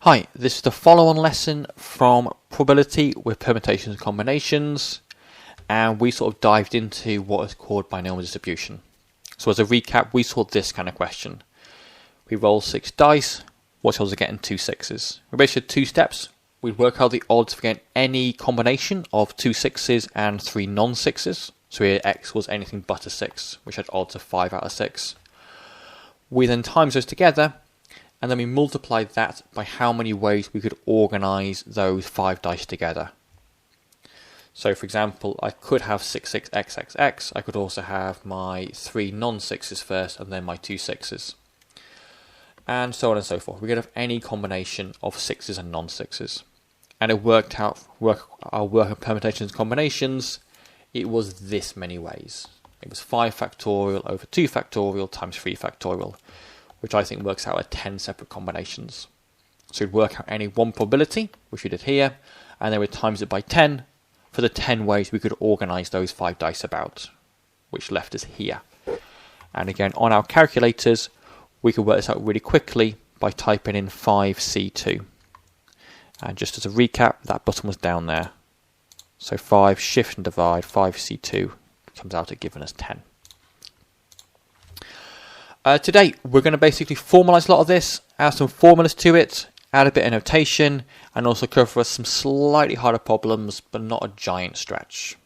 Hi, this is the follow-on lesson from probability with permutations and combinations, and we sort of dived into what is called binomial distribution. So as a recap, we saw this kind of question. We roll 6 dice, what's odds of getting 2 6s? We basically had 2 steps. We'd work out the odds for getting any combination of 2 6s and 3 non-6s. So here x was anything but a 6, which had odds of 5 out of 6. We then times those together, and then we multiplied that by how many ways we could organise those 5 dice together. So for example, I could have 6 6 x x x. I could also have my 3 non-6s first and then my 2 6s. And so on and so forth. We could have any combination of 6s and non-6s. And it worked out, our work of permutations and combinations, it was this many ways. It was 5 factorial over 2 factorial times 3 factorial, which I think works out at 10 separate combinations. So we'd work out any one probability, which we did here, and then we'd times it by 10 for the 10 ways we could organise those 5 dice about, which left us here. And again, on our calculators, we could work this out really quickly by typing in 5C2. And just as a recap, that button was down there. So 5 shift and divide, 5C2 comes out at giving us 10. Today, we're going to basically formalise a lot of this, add some formulas to it, add a bit of notation, and also cover some slightly harder problems, but not a giant stretch.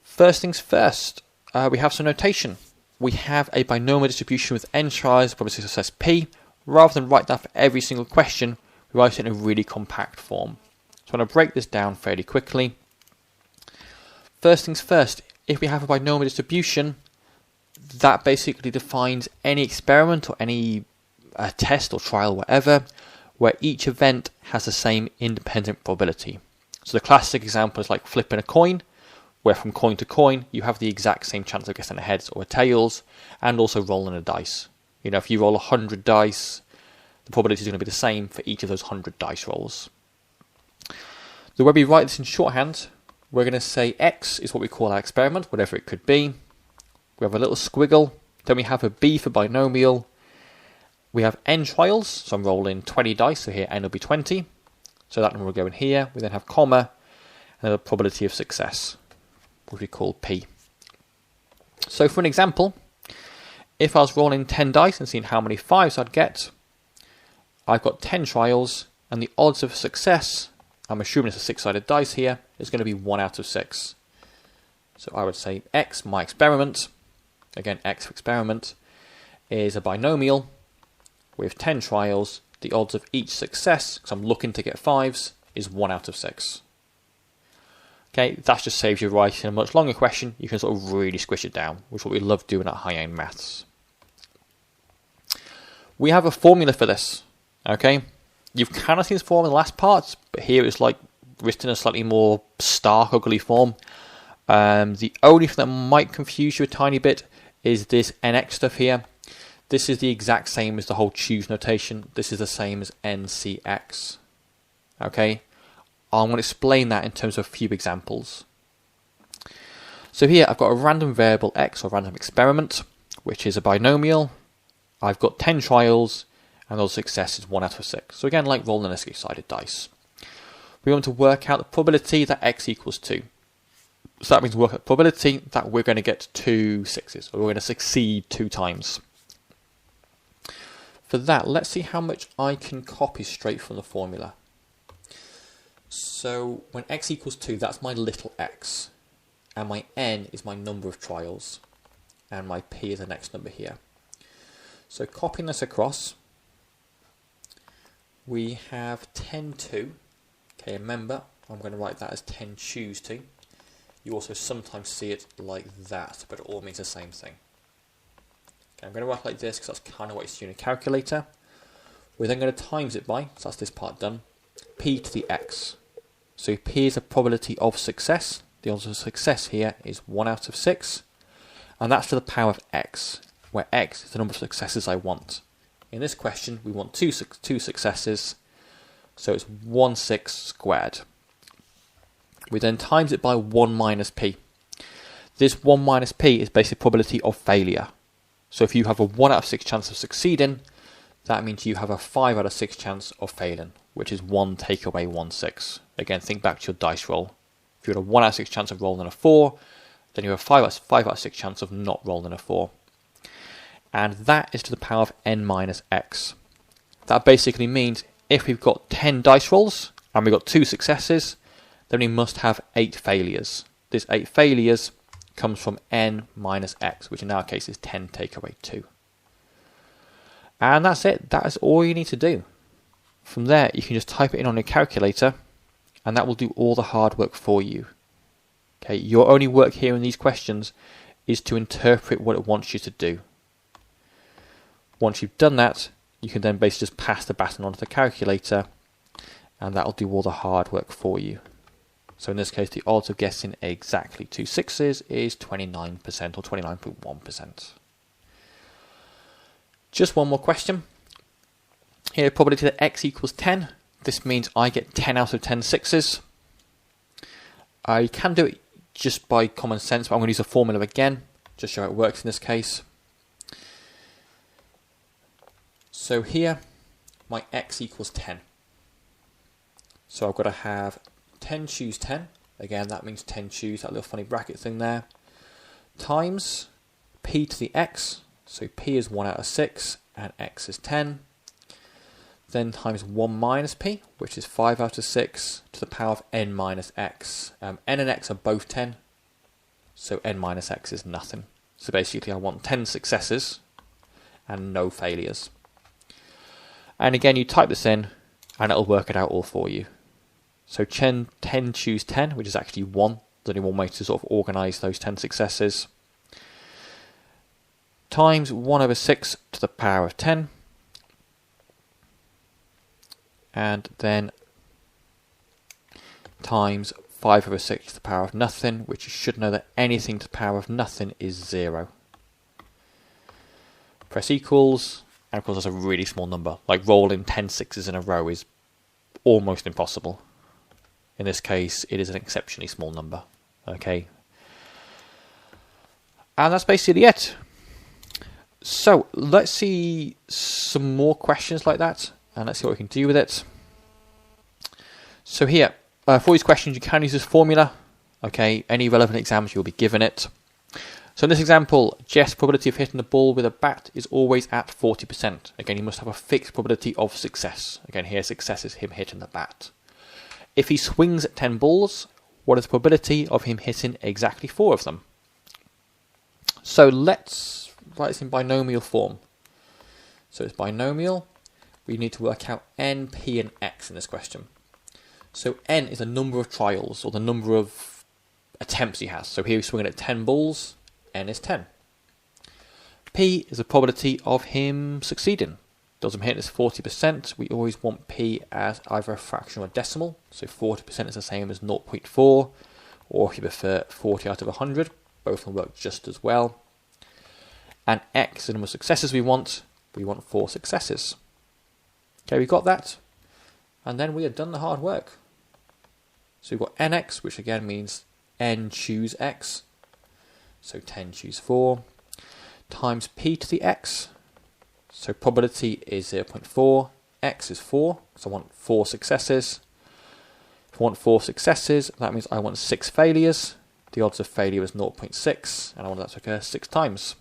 First things first, we have some notation. We have a binomial distribution with n tries, probability of success p. Rather than write that for every single question, we write it in a really compact form. So I'm going to break this down fairly quickly. First things first, if we have a binomial distribution, that basically defines any experiment or any test or trial, whatever, where each event has the same independent probability. So the classic example is like flipping a coin, where from coin to coin you have the exact same chance of getting a heads or a tails, and also rolling a dice. You know, if you roll 100 dice, the probability is going to be the same for each of those 100 dice rolls. The way we write this in shorthand, we're going to say x is what we call our experiment, whatever it could be. We have a little squiggle, then we have a b for binomial. We have n trials, so I'm rolling 20 dice, so here n will be 20. So that number will go in here. We then have comma, and then the probability of success, which we call p. So for an example, if I was rolling 10 dice and seeing how many 5s I'd get, I've got 10 trials, and the odds of success, I'm assuming it's a 6-sided dice here, is going to be 1 out of 6. So I would say x, my experiment, again x for experiment, is a binomial with 10 trials. The odds of each success, because I'm looking to get 5s, is 1 out of 6. Okay, that just saves you writing a much longer question. You can sort of really squish it down, which is what we love doing at high-end maths. We have a formula for this. Okay, you've kind of seen this form in the last parts, but here it's like written in a slightly more stark, ugly form. The only thing that might confuse you a tiny bit is this nx stuff here. This is the exact same as the whole choose notation. This is the same as ncx. Okay, I'm going to explain that in terms of a few examples. So here I've got a random variable x, or random experiment, which is a binomial. I've got 10 trials, and the success is 1 out of 6. So again, like rolling a 6-sided dice. We want to work out the probability that x equals 2. So that means work out the probability that we're going to get 2 6s, or we're going to succeed 2 times. For that, let's see how much I can copy straight from the formula. So when x equals 2, that's my little x. And my n is my number of trials. And my p is the next number here. So copying this across, we have 10 2. Okay, remember, I'm going to write that as 10 choose 2. You also sometimes see it like that, but it all means the same thing. Okay, I'm going to write like this because that's kind of what you see in a calculator. We're then going to times it by, so that's this part done, p to the x. So p is the probability of success. The odds of success here is 1 out of 6. And that's to the power of x, where x is the number of successes I want. In this question, we want two successes, so it's 1 6 squared. We then times it by 1 minus p. This 1 minus p is basically probability of failure. So if you have a 1 out of 6 chance of succeeding, that means you have a 5 out of 6 chance of failing, which is 1 take away 1 6. Again, think back to your dice roll. If you had a 1 out of 6 chance of rolling a 4, then you have a 5 out of 6 chance of not rolling a 4. And that is to the power of n minus x. That basically means if we've got 10 dice rolls and we've got 2 successes, then we must have 8 failures. This 8 failures comes from n minus x, which in our case is 10 take away 2. And that's it. That is all you need to do. From there, you can just type it in on your calculator, and that will do all the hard work for you. Okay, your only work here in these questions is to interpret what it wants you to do. Once you've done that, you can then basically just pass the baton on to the calculator, and that will do all the hard work for you. So in this case, the odds of guessing exactly 2 6s is 29% or 29.1%. Just one more question. Here, probability that x equals 10. This means I get 10 out of 10 6s. I can do it just by common sense, but I'm going to use a formula again, just show how it works in this case. So here, my x equals 10. So I've got to have 10 choose 10. Again, that means 10 choose, that little funny bracket thing there. Times p to the x. So p is 1 out of 6 and x is 10. Then times 1 minus p, which is 5 out of 6 to the power of n minus x. N and x are both 10, so n minus x is nothing. So basically I want 10 successes and no failures. And again, you type this in and it'll work it out all for you. So 10 choose 10, which is actually 1. There's only one way to sort of organise those 10 successes. Times 1 over 6 to the power of 10. And then times 5 over 6 to the power of nothing, which you should know that anything to the power of nothing is 0. Press equals, and of course that's a really small number. Like rolling 10 6s in a row is almost impossible. In this case, it is an exceptionally small number. Okay. And that's basically it. So let's see some more questions like that, and let's see what we can do with it. So here, for these questions, you can use this formula. Okay, any relevant exams you'll be given it. So in this example, Jeff's probability of hitting the ball with a bat is always at 40%. Again, he must have a fixed probability of success. Again, here success is him hitting the bat. If he swings at 10 balls, what is the probability of him hitting exactly 4 of them? So let's write this in binomial form. So it's binomial. We need to work out n, p, and x in this question. So n is the number of trials, or the number of attempts he has. So here he's swinging at 10 balls, n is 10. P is the probability of him succeeding. Doesn't hit is 40%. We always want p as either a fraction or a decimal. So 40% is the same as 0.4, or if you prefer 40 out of 100. Both will work just as well. And x is the number of successes we want. We want 4 successes. Okay, we've got that. And then we have done the hard work. So we've got nx, which again means n choose x. So 10 choose 4. Times p to the x. So probability is 0.4. X is 4. So I want 4 successes. If I want 4 successes, that means I want 6 failures. The odds of failure is 0.6. And I want that to occur 6 times.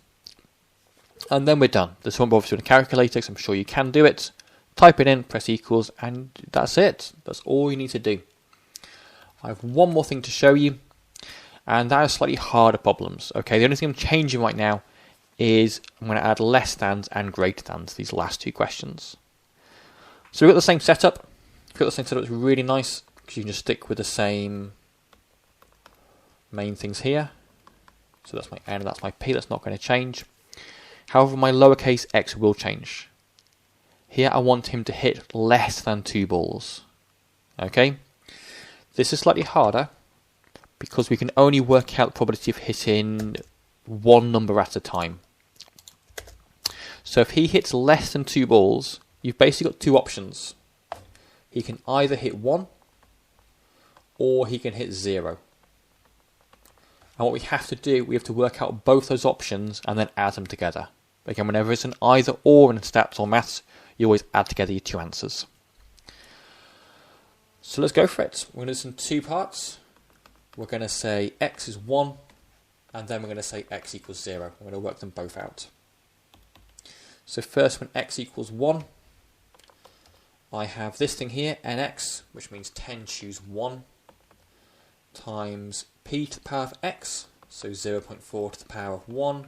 And then we're done. This won't bother you in a calculator, because I'm sure you can do it. Type it in, press equals, and that's it. That's all you need to do. I have one more thing to show you, and that is slightly harder problems. Okay, the only thing I'm changing right now is I'm going to add less thans and greater thans to these last 2 questions. So we've got the same setup. We've got the same setup. It's really nice because you can just stick with the same main things here. So that's my n and that's my p. That's not going to change. However, my lowercase x will change. Here I want him to hit less than 2 balls. Okay? This is slightly harder because we can only work out the probability of hitting one number at a time. So if he hits less than 2 balls, you've basically got 2 options. He can either hit 1 or he can hit 0. And what we have to do, we have to work out both those options and then add them together. Again, whenever it's an either or in stats or maths, you always add together your two answers. So let's go for it. We're going to do this in two parts. We're going to say x is 1, and then we're going to say x equals 0. We're going to work them both out. So first, when x equals 1, I have this thing here, nx, which means 10 choose 1, times p to the power of x, so 0.4 to the power of 1,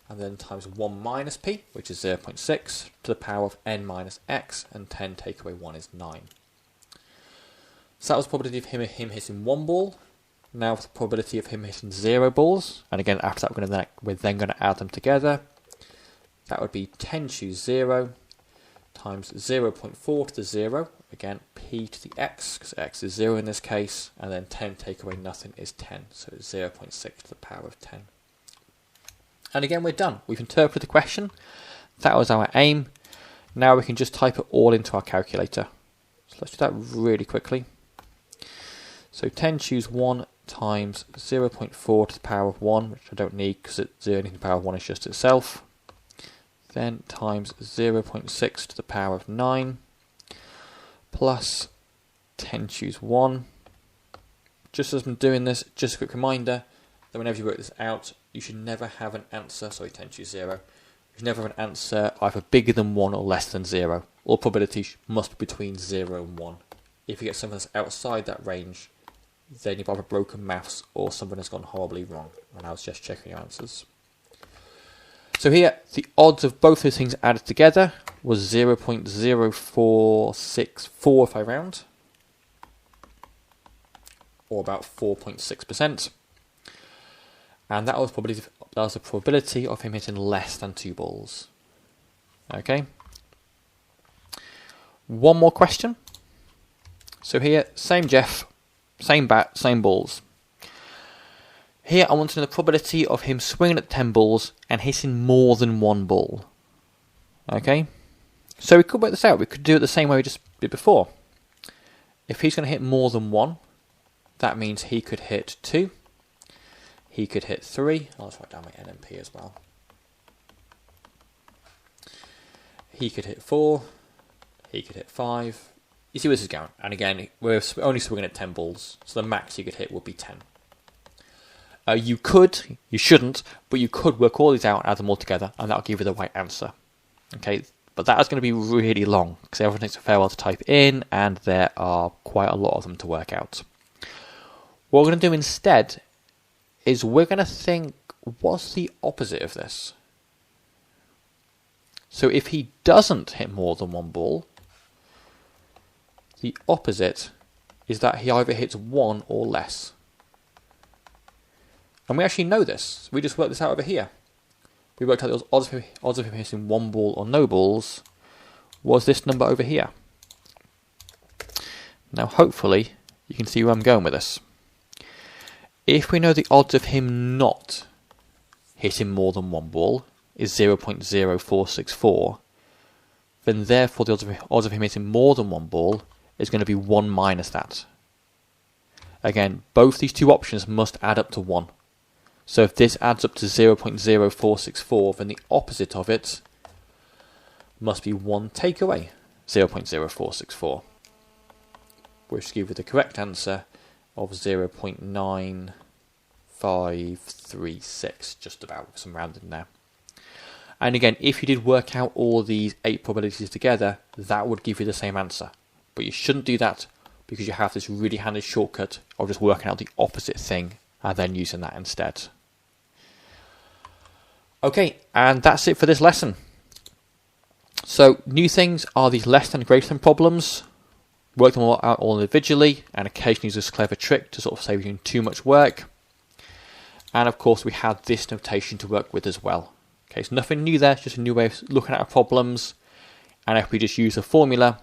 and then times 1 minus p, which is 0.6, to the power of n minus x, and 10 take away 1 is 9. So that was the probability of him hitting 1 ball. Now the probability of him hitting 0 balls, and again after that we're then going to add them together. That would be 10 choose 0 times 0.4 to the 0, again p to the x, because x is 0 in this case, and then 10 take away nothing is 10, so it's 0.6 to the power of 10. And again we're done. We've interpreted the question. That was our aim. Now we can just type it all into our calculator. So let's do that really quickly. So 10 choose 1 times 0.4 to the power of 1, which I don't need because 0 to the power of 1 is just itself. Then times 0.6 to the power of 9 plus 10 choose 1. Just as I'm doing this, just a quick reminder that whenever you work this out, you should never have an answer, 10 choose 0. You should never have an answer either bigger than 1 or less than 0. All probabilities must be between 0 and 1. If you get something that's outside that range, then you've either broken maths or something has gone horribly wrong. And I was just checking your answers. So here, the odds of both those things added together was 0.0464 if I round, or about 4.6%. And that was the probability of him hitting less than 2 balls. Okay. One more question. So here, same Jeff, same bat, same balls. Here I want to know the probability of him swinging at 10 balls and hitting more than 1 ball. Okay, so we could work this out. We could do it the same way we just did before. If he's going to hit more than 1, that means he could hit 2, he could hit 3, I'll just write down my NMP as well. He could hit 4, he could hit 5. You see where this is going. And again, we're only swinging at 10 balls, so the max you could hit would be 10. You shouldn't, but you could work all these out and add them all together, and that'll give you the right answer. Okay, but that is going to be really long, because everything takes a fair while to type in, and there are quite a lot of them to work out. What we're going to do instead is we're going to think, what's the opposite of this? So if he doesn't hit more than 1 ball, the opposite is that he either hits 1 or less. And we actually know this. We just worked this out over here. We worked out the odds of him hitting 1 ball or no balls was this number over here. Now hopefully you can see where I'm going with this. If we know the odds of him not hitting more than 1 ball is 0.0464, then therefore the odds of him hitting more than 1 ball is going to be 1 minus that. Again, both these two options must add up to 1. So if this adds up to 0.0464, then the opposite of it must be 1 take away 0.0464, which gives you the correct answer of 0.9536, just about, some rounding there. And again, if you did work out all these 8 probabilities together, that would give you the same answer. But you shouldn't do that, because you have this really handy shortcut of just working out the opposite thing and then using that instead. Okay, and that's it for this lesson. So new things are these less than greater than problems. Work them all out all individually, and occasionally use this clever trick to sort of save you too much work. And of course we have this notation to work with as well. Okay, so nothing new there, it's just a new way of looking at our problems. And if we just use a formula,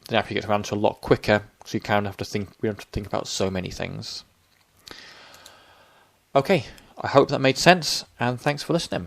then actually get to answer a lot quicker, so we don't have to think about so many things. Okay, I hope that made sense, and thanks for listening.